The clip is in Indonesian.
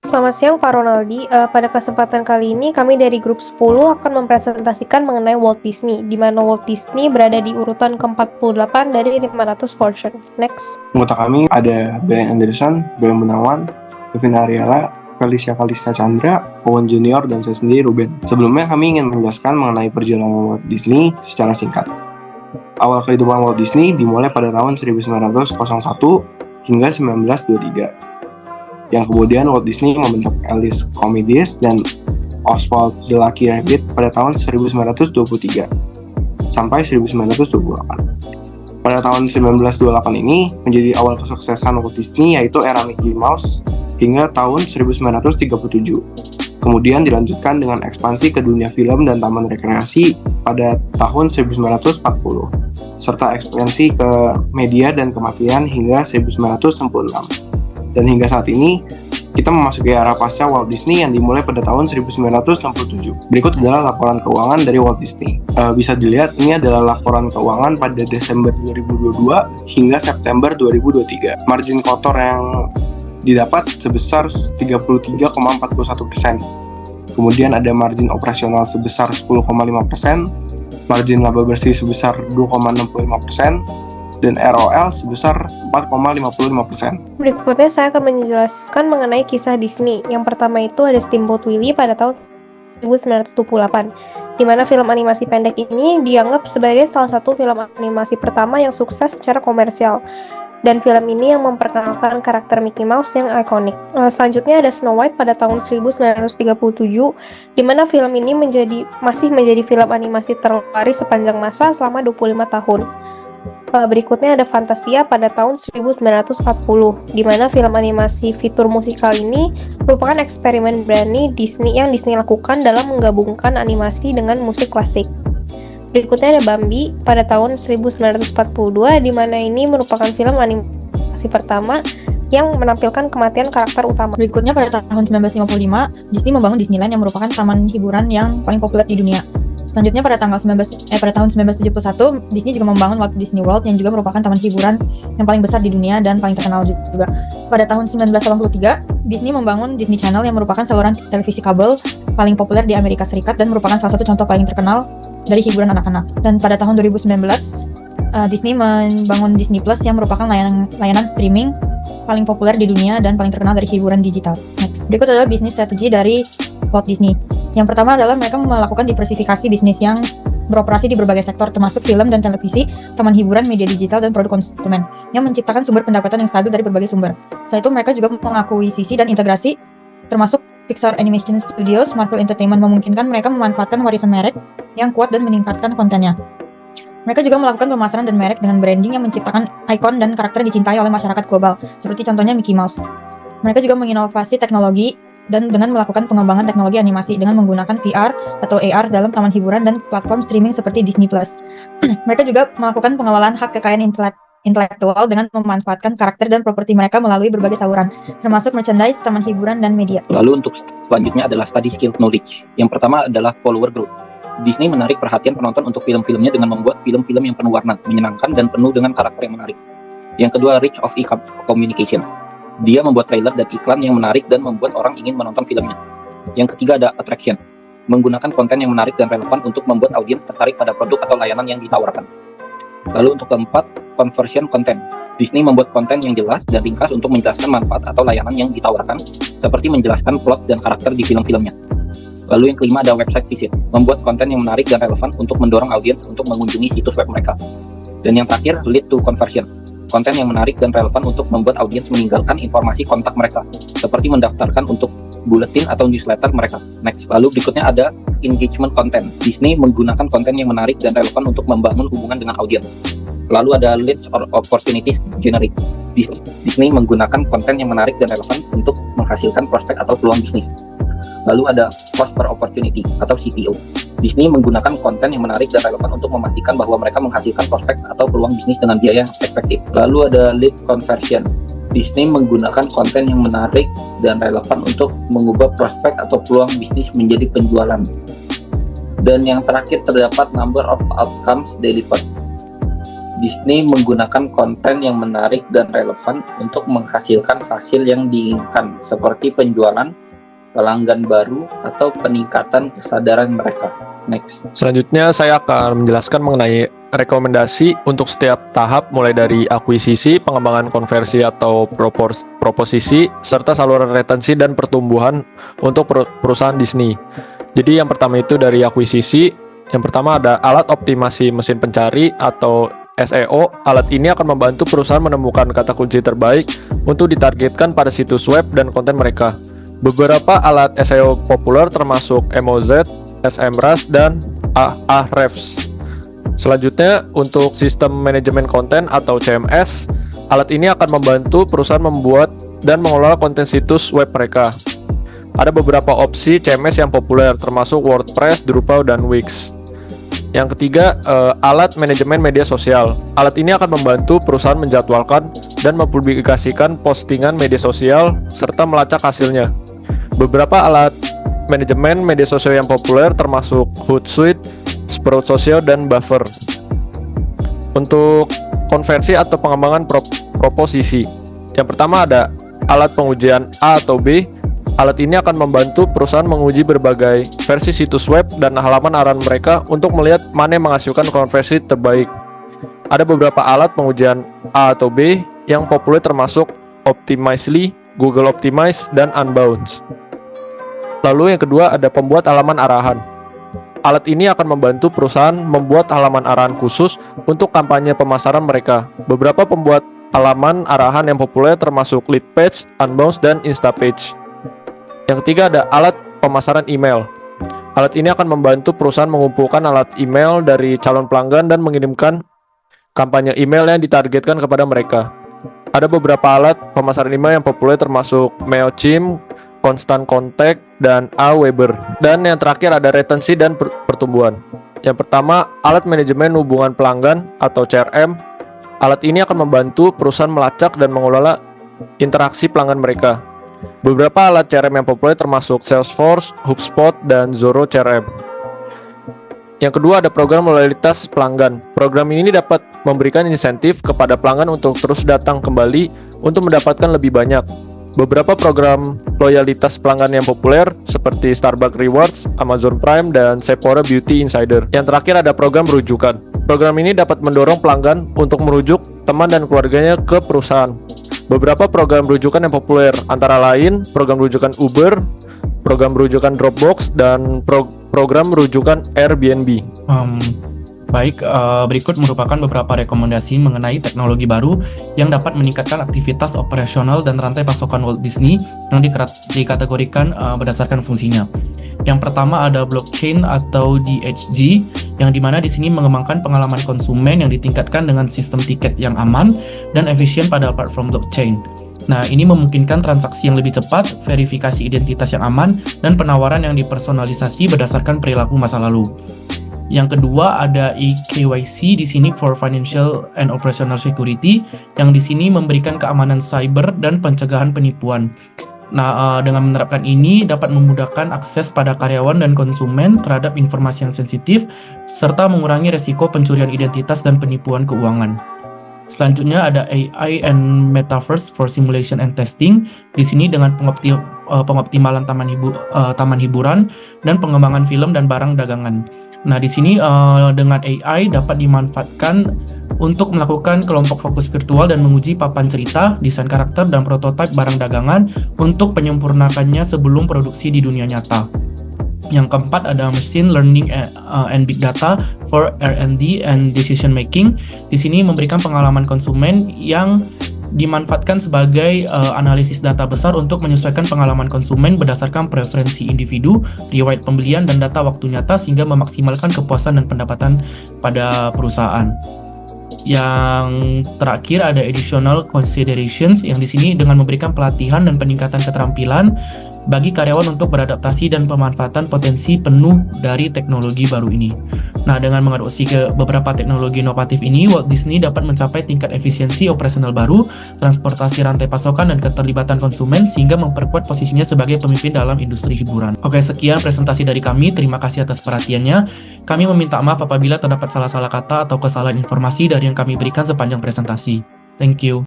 Selamat siang Pak Ronaldi. Pada kesempatan kali ini kami dari grup 10 akan mempresentasikan mengenai Walt Disney, di mana Walt Disney berada di urutan ke-48 dari 500 Fortune. Next. Anggota kami ada Brian Anderson, Brian Gunawan, Kevin Ariela, Felicia Kalista Chandra, Owen Junior, dan saya sendiri Ruben. Sebelumnya kami ingin menjelaskan mengenai perjalanan Walt Disney secara singkat. Awal kehidupan Walt Disney dimulai pada tahun 1901 hingga 1923. Yang kemudian Walt Disney membentuk Alice Comedies dan Oswald the Lucky Rabbit pada tahun 1923 sampai 1928. Pada tahun 1928 ini menjadi awal kesuksesan Walt Disney, yaitu era Mickey Mouse hingga tahun 1937. Kemudian dilanjutkan dengan ekspansi ke dunia film dan taman rekreasi pada tahun 1940, serta ekspansi ke media dan kematian hingga 1966. Dan hingga saat ini, kita memasuki era pasca Walt Disney yang dimulai pada tahun 1967. Berikut adalah laporan keuangan dari Walt Disney. Bisa dilihat, ini adalah laporan keuangan pada Desember 2022 hingga September 2023. Margin kotor yang didapat sebesar 33,41%. Kemudian ada margin operasional sebesar 10,5%, margin laba bersih sebesar 2,65%, dan ROL sebesar 4,55%. Berikutnya saya akan menjelaskan mengenai kisah Disney. Yang pertama itu ada Steamboat Willie pada tahun 1928, di mana film animasi pendek ini dianggap sebagai salah satu film animasi pertama yang sukses secara komersial. Dan film ini yang memperkenalkan karakter Mickey Mouse yang ikonik. Selanjutnya ada Snow White pada tahun 1937, di mana film ini masih menjadi film animasi terlaris sepanjang masa selama 25 tahun. Berikutnya ada Fantasia pada tahun 1940, di mana film animasi fitur musikal ini merupakan eksperimen berani yang Disney lakukan dalam menggabungkan animasi dengan musik klasik. Berikutnya ada Bambi pada tahun 1942, di mana ini merupakan film animasi pertama yang menampilkan kematian karakter utama. Berikutnya pada tahun 1955, Disney membangun Disneyland yang merupakan taman hiburan yang paling populer di dunia. Selanjutnya pada tahun 1971, Disney juga membangun Walt Disney World yang juga merupakan taman hiburan yang paling besar di dunia dan paling terkenal juga. Pada tahun 1983, Disney membangun Disney Channel yang merupakan saluran televisi kabel paling populer di Amerika Serikat dan merupakan salah satu contoh paling terkenal dari hiburan anak-anak. Dan pada tahun 2019, Disney membangun Disney Plus yang merupakan layanan streaming paling populer di dunia dan paling terkenal dari hiburan digital. Next. Berikut adalah bisnis strategi dari Walt Disney. Yang pertama adalah mereka melakukan diversifikasi bisnis yang beroperasi di berbagai sektor, termasuk film dan televisi, taman hiburan, media digital, dan produk konsumen, yang menciptakan sumber pendapatan yang stabil dari berbagai sumber. Selain itu, mereka juga mengakuisisi dan integrasi, termasuk Pixar Animation Studios, Marvel Entertainment, memungkinkan mereka memanfaatkan warisan merek yang kuat dan meningkatkan kontennya. Mereka juga melakukan pemasaran dan merek dengan branding yang menciptakan ikon dan karakter yang dicintai oleh masyarakat global, seperti contohnya Mickey Mouse. Mereka juga menginovasi teknologi dan dengan melakukan pengembangan teknologi animasi dengan menggunakan VR atau AR dalam taman hiburan dan platform streaming seperti Disney Plus. Mereka juga melakukan pengelolaan hak kekayaan intelektual dengan memanfaatkan karakter dan properti mereka melalui berbagai saluran, termasuk merchandise, taman hiburan, dan media. Lalu untuk selanjutnya adalah study skill knowledge. Yang pertama adalah follower growth. Disney menarik perhatian penonton untuk film-filmnya dengan membuat film-film yang penuh warna, menyenangkan, dan penuh dengan karakter yang menarik. Yang kedua, reach of communication. Dia membuat trailer dan iklan yang menarik dan membuat orang ingin menonton filmnya. Yang ketiga ada attraction, menggunakan konten yang menarik dan relevan untuk membuat audiens tertarik pada produk atau layanan yang ditawarkan. Lalu untuk keempat, conversion content. Disney membuat konten yang jelas dan ringkas untuk menjelaskan manfaat atau layanan yang ditawarkan, seperti menjelaskan plot dan karakter di film-filmnya. Lalu yang kelima ada website visit, membuat konten yang menarik dan relevan untuk mendorong audiens untuk mengunjungi situs web mereka. Dan yang terakhir, lead to conversion, konten yang menarik dan relevan untuk membuat audiens meninggalkan informasi kontak mereka, seperti mendaftarkan untuk buletin atau newsletter mereka. Next. Lalu berikutnya ada engagement content. Disney menggunakan konten yang menarik dan relevan untuk membangun hubungan dengan audiens. Lalu ada leads or opportunities generate. Disney menggunakan konten yang menarik dan relevan untuk menghasilkan prospek atau peluang bisnis. Lalu ada cost per opportunity atau CPO. Disney menggunakan konten yang menarik dan relevan untuk memastikan bahwa mereka menghasilkan prospek atau peluang bisnis dengan biaya yang efektif. Lalu ada lead conversion. Disney menggunakan konten yang menarik dan relevan untuk mengubah prospek atau peluang bisnis menjadi penjualan. Dan yang terakhir terdapat number of outcomes delivered. Disney menggunakan konten yang menarik dan relevan untuk menghasilkan hasil yang diinginkan, seperti penjualan, pelanggan baru, atau peningkatan kesadaran mereka. Next. Selanjutnya saya akan menjelaskan mengenai rekomendasi untuk setiap tahap mulai dari akuisisi, pengembangan konversi atau proposisi, serta saluran retensi dan pertumbuhan untuk perusahaan Disney. Jadi yang pertama itu dari akuisisi, yang pertama ada alat optimasi mesin pencari atau SEO. Alat ini akan membantu perusahaan menemukan kata kunci terbaik untuk ditargetkan pada situs web dan konten mereka. Beberapa alat SEO populer termasuk Moz, SEMrush, dan Ahrefs. Selanjutnya, untuk sistem manajemen konten atau CMS, alat ini akan membantu perusahaan membuat dan mengelola konten situs web mereka. Ada beberapa opsi CMS yang populer, termasuk WordPress, Drupal, dan Wix. Yang ketiga, alat manajemen media sosial. Alat ini akan membantu perusahaan menjadwalkan dan mempublikasikan postingan media sosial, serta melacak hasilnya. Beberapa alat manajemen media sosial yang populer termasuk Hootsuite, Sprout Social, dan Buffer. Untuk konversi atau pengembangan proposisi, yang pertama ada alat pengujian A atau B. Alat ini akan membantu perusahaan menguji berbagai versi situs web dan halaman arahan mereka untuk melihat mana yang menghasilkan konversi terbaik. Ada beberapa alat pengujian A atau B yang populer termasuk Optimizely, Google Optimize, dan Unbounce. Lalu yang kedua ada pembuat halaman arahan. Alat ini akan membantu perusahaan membuat halaman arahan khusus untuk kampanye pemasaran mereka. Beberapa pembuat halaman arahan yang populer termasuk Leadpage, Unbounce, dan Instapage. Yang ketiga ada alat pemasaran email. Alat ini akan membantu perusahaan mengumpulkan alat email dari calon pelanggan dan mengirimkan kampanye email yang ditargetkan kepada mereka. Ada beberapa alat pemasaran email yang populer termasuk Mailchimp, Constant Contact, dan Aweber. Dan yang terakhir ada retensi dan pertumbuhan. Yang pertama, alat manajemen hubungan pelanggan atau CRM. Alat ini akan membantu perusahaan melacak dan mengelola interaksi pelanggan mereka. Beberapa alat CRM yang populer termasuk Salesforce, HubSpot, dan Zoro CRM. Yang kedua ada program loyalitas pelanggan. Program ini dapat memberikan insentif kepada pelanggan untuk terus datang kembali untuk mendapatkan lebih banyak. Beberapa program loyalitas pelanggan yang populer seperti Starbucks Rewards, Amazon Prime, dan Sephora Beauty Insider. Yang terakhir ada program rujukan. Program ini dapat mendorong pelanggan untuk merujuk teman dan keluarganya ke perusahaan. Beberapa program rujukan yang populer antara lain program rujukan Uber, program rujukan Dropbox, dan program rujukan Airbnb. Baik, berikut merupakan beberapa rekomendasi mengenai teknologi baru yang dapat meningkatkan aktivitas operasional dan rantai pasokan Walt Disney yang dikategorikan berdasarkan fungsinya. Yang pertama ada blockchain atau DHG, yang dimana di sini mengembangkan pengalaman konsumen yang ditingkatkan dengan sistem tiket yang aman dan efisien pada platform blockchain. Nah, ini memungkinkan transaksi yang lebih cepat, verifikasi identitas yang aman, dan penawaran yang dipersonalisasi berdasarkan perilaku masa lalu. Yang kedua ada eKYC di sini for Financial and Operational Security, yang di sini memberikan keamanan cyber dan pencegahan penipuan. Nah, dengan menerapkan ini dapat memudahkan akses pada karyawan dan konsumen terhadap informasi yang sensitif, serta mengurangi resiko pencurian identitas dan penipuan keuangan. Selanjutnya ada AI and Metaverse for Simulation and Testing. Di sini dengan pengoptimalan taman hiburan dan pengembangan film dan barang dagangan. Nah, di sini dengan AI dapat dimanfaatkan untuk melakukan kelompok fokus virtual dan menguji papan cerita, desain karakter, dan prototipe barang dagangan untuk penyempurnakannya sebelum produksi di dunia nyata. Yang keempat ada Machine Learning and Big Data for R&D and Decision Making. Di sini memberikan pengalaman konsumen yang dimanfaatkan sebagai analisis data besar untuk menyesuaikan pengalaman konsumen berdasarkan preferensi individu, riwayat pembelian, dan data waktu nyata sehingga memaksimalkan kepuasan dan pendapatan pada perusahaan. Yang terakhir ada Additional Considerations, yang di sini dengan memberikan pelatihan dan peningkatan keterampilan bagi karyawan untuk beradaptasi dan pemanfaatan potensi penuh dari teknologi baru ini. Nah, dengan mengadopsi ke beberapa teknologi inovatif ini, Walt Disney dapat mencapai tingkat efisiensi operasional baru, transportasi rantai pasokan, dan keterlibatan konsumen sehingga memperkuat posisinya sebagai pemimpin dalam industri hiburan. Oke, sekian presentasi dari kami. Terima kasih atas perhatiannya. Kami meminta maaf apabila terdapat salah-salah kata atau kesalahan informasi dari yang kami berikan sepanjang presentasi. Thank you.